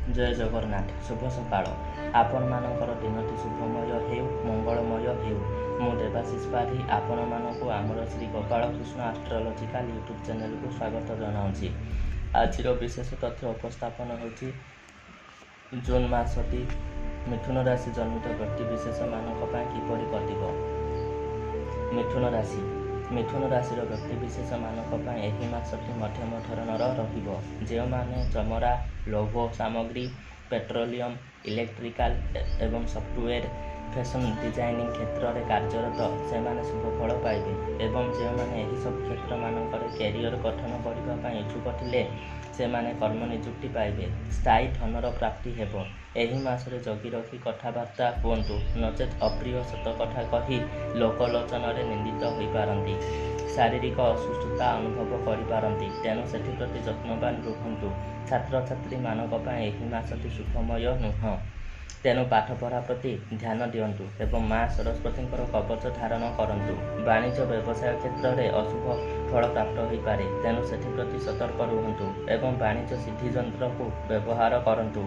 जय जगन्नाथ शुभ सकाळ आपणमानଙ୍କର दिनଟି शुभमय ହେଉ ମଙ୍ଗଳମୟ ହେଉ। ମୁଁ ଦେବାଶିଷ ପାଢ଼ୀ ଆପଣମାନଙ୍କୁ ଆମର ଶ୍ରୀ ଗୋପାଳ କୃଷ୍ଣ ଆଷ୍ଟ୍ରୋଲୋଜିକାଲ ୟୁଟ୍ୟୁବ୍ ଚ୍ୟାନେଲକୁ ସ୍ୱାଗତ ଜଣାଉଛି। ଆଜିର ବିଶେଷ ତଥ୍ୟ ଉପସ୍ଥାପନ ହେଉଛି ଜୁନ୍ ମାସଟି ମିଥୁନ ରାଶି ଜନ୍ମିତ ବ୍ୟକ୍ତିବିଶେଷମାନଙ୍କ ପାଇଁ କିପରି କଟିବ। ମିଥୁନ ରାଶିର ବ୍ୟକ୍ତିବିଶେଷମାନଙ୍କ ପାଇଁ ଏହି ମାସଟି ମଧ୍ୟମ ଧରଣର ରହିବ। ଯେଉଁମାନେ ଚମଡ଼ା, ଲୌହ ସାମଗ୍ରୀ, ପେଟ୍ରୋଲିୟମ, ଇଲେକ୍ଟ୍ରିକାଲ ଏବଂ ସଫ୍ଟୱେର୍, ଫ୍ୟାଶନ ଡିଜାଇନିଂ କ୍ଷେତ୍ରରେ କାର୍ଯ୍ୟରତ ସେମାନେ ଶୁଭ ଫଳ ପାଇବେ ଏବଂ ଯେଉଁମାନେ ଏହିସବୁ କ୍ଷେତ୍ରମାନଙ୍କରେ କ୍ୟାରିୟର ଗଠନ କରିବା ପାଇଁ ଇଚ୍ଛୁକ ଥିଲେ ସେମାନେ କର୍ମ ନିଯୁକ୍ତି ପାଇବେ। ସ୍ଥାୟୀ ଧନର ପ୍ରାପ୍ତି ହେବ। ଏହି ମାସରେ ଜଗି ରଖି କଥାବାର୍ତ୍ତା ହୁଅନ୍ତୁ, ନଚେତ୍ ଅପ୍ରିୟ ସତ କଥା କହି ଲୋକଲୋଚନରେ ନିନ୍ଦିତ ହୋଇପାରନ୍ତି। ଶାରୀରିକ ଅସୁସ୍ଥତା ଅନୁଭବ କରିପାରନ୍ତି, ତେଣୁ ସେଥିପ୍ରତି ଯତ୍ନବାନ ରୁହନ୍ତୁ। ଛାତ୍ରଛାତ୍ରୀମାନଙ୍କ ପାଇଁ ଏହି ମାସଟି ସୁଖମୟ ନୁହେଁ, ତେଣୁ ପାଠପଢ଼ା ପ୍ରତି ଧ୍ୟାନ ଦିଅନ୍ତୁ ଏବଂ ମା ସରସ୍ୱତୀଙ୍କର କବଚ ଧାରଣ କରନ୍ତୁ। ବାଣିଜ୍ୟ ବ୍ୟବସାୟ କ୍ଷେତ୍ରରେ ଅଶୁଭ ଫଳ ପ୍ରାପ୍ତ ହୋଇପାରେ, ତେଣୁ ସେଥିପ୍ରତି ସତର୍କ ରୁହନ୍ତୁ ଏବଂ ବାଣିଜ୍ୟ ସିଦ୍ଧିଯନ୍ତ୍ରକୁ ବ୍ୟବହାର କରନ୍ତୁ।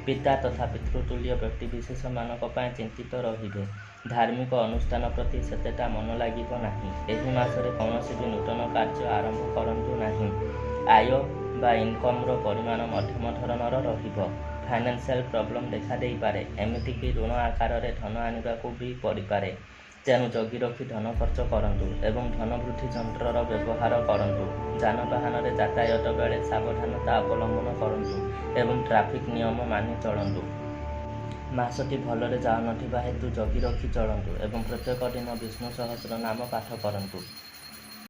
ପିତା ତଥା ପିତୃତୁଲ୍ୟ ବ୍ୟକ୍ତିବିଶେଷମାନଙ୍କ ପାଇଁ ଚିନ୍ତିତ ରହିବେ। ଧାର୍ମିକ ଅନୁଷ୍ଠାନ ପ୍ରତି ସେତେଟା ମନ ଲାଗିବ ନାହିଁ। ଏହି ମାସରେ କୌଣସି ବି ନୂତନ କାର୍ଯ୍ୟ ଆରମ୍ଭ କରନ୍ତୁ ନାହିଁ। ଆୟ ବା ଇନକମ୍ର ପରିମାଣ ମଧ୍ୟମ ଧରଣର ରହିବ। ଫାଇନାନ୍ସିଆଲ ପ୍ରୋବ୍ଲେମ୍ ଦେଖାଦେଇପାରେ, ଏମିତିକି ଋଣ ଆକାରରେ ଧନ ଆଣିବାକୁ ବି ପଡ଼ିପାରେ। ତେଣୁ ଜଗି ରଖି ଧନ ଖର୍ଚ୍ଚ କରନ୍ତୁ ଏବଂ ଧନବୃଦ୍ଧି ଯନ୍ତ୍ରର ବ୍ୟବହାର କରନ୍ତୁ। ଯାନବାହନରେ ଯାତାୟାତ ବେଳେ ସାବଧାନତା ଅବଲମ୍ବନ କରନ୍ତୁ ଏବଂ ଟ୍ରାଫିକ୍ ନିୟମ ମାନି ଚଳନ୍ତୁ। ମାସଟି ଭଲରେ ଯାଉନଥିବା ହେତୁ ଜଗି ରଖି ଚଳନ୍ତୁ ଏବଂ ପ୍ରତ୍ୟେକ ଦିନ ବିଷ୍ଣୁ ସହସ୍ରନାମ ପାଠ କରନ୍ତୁ।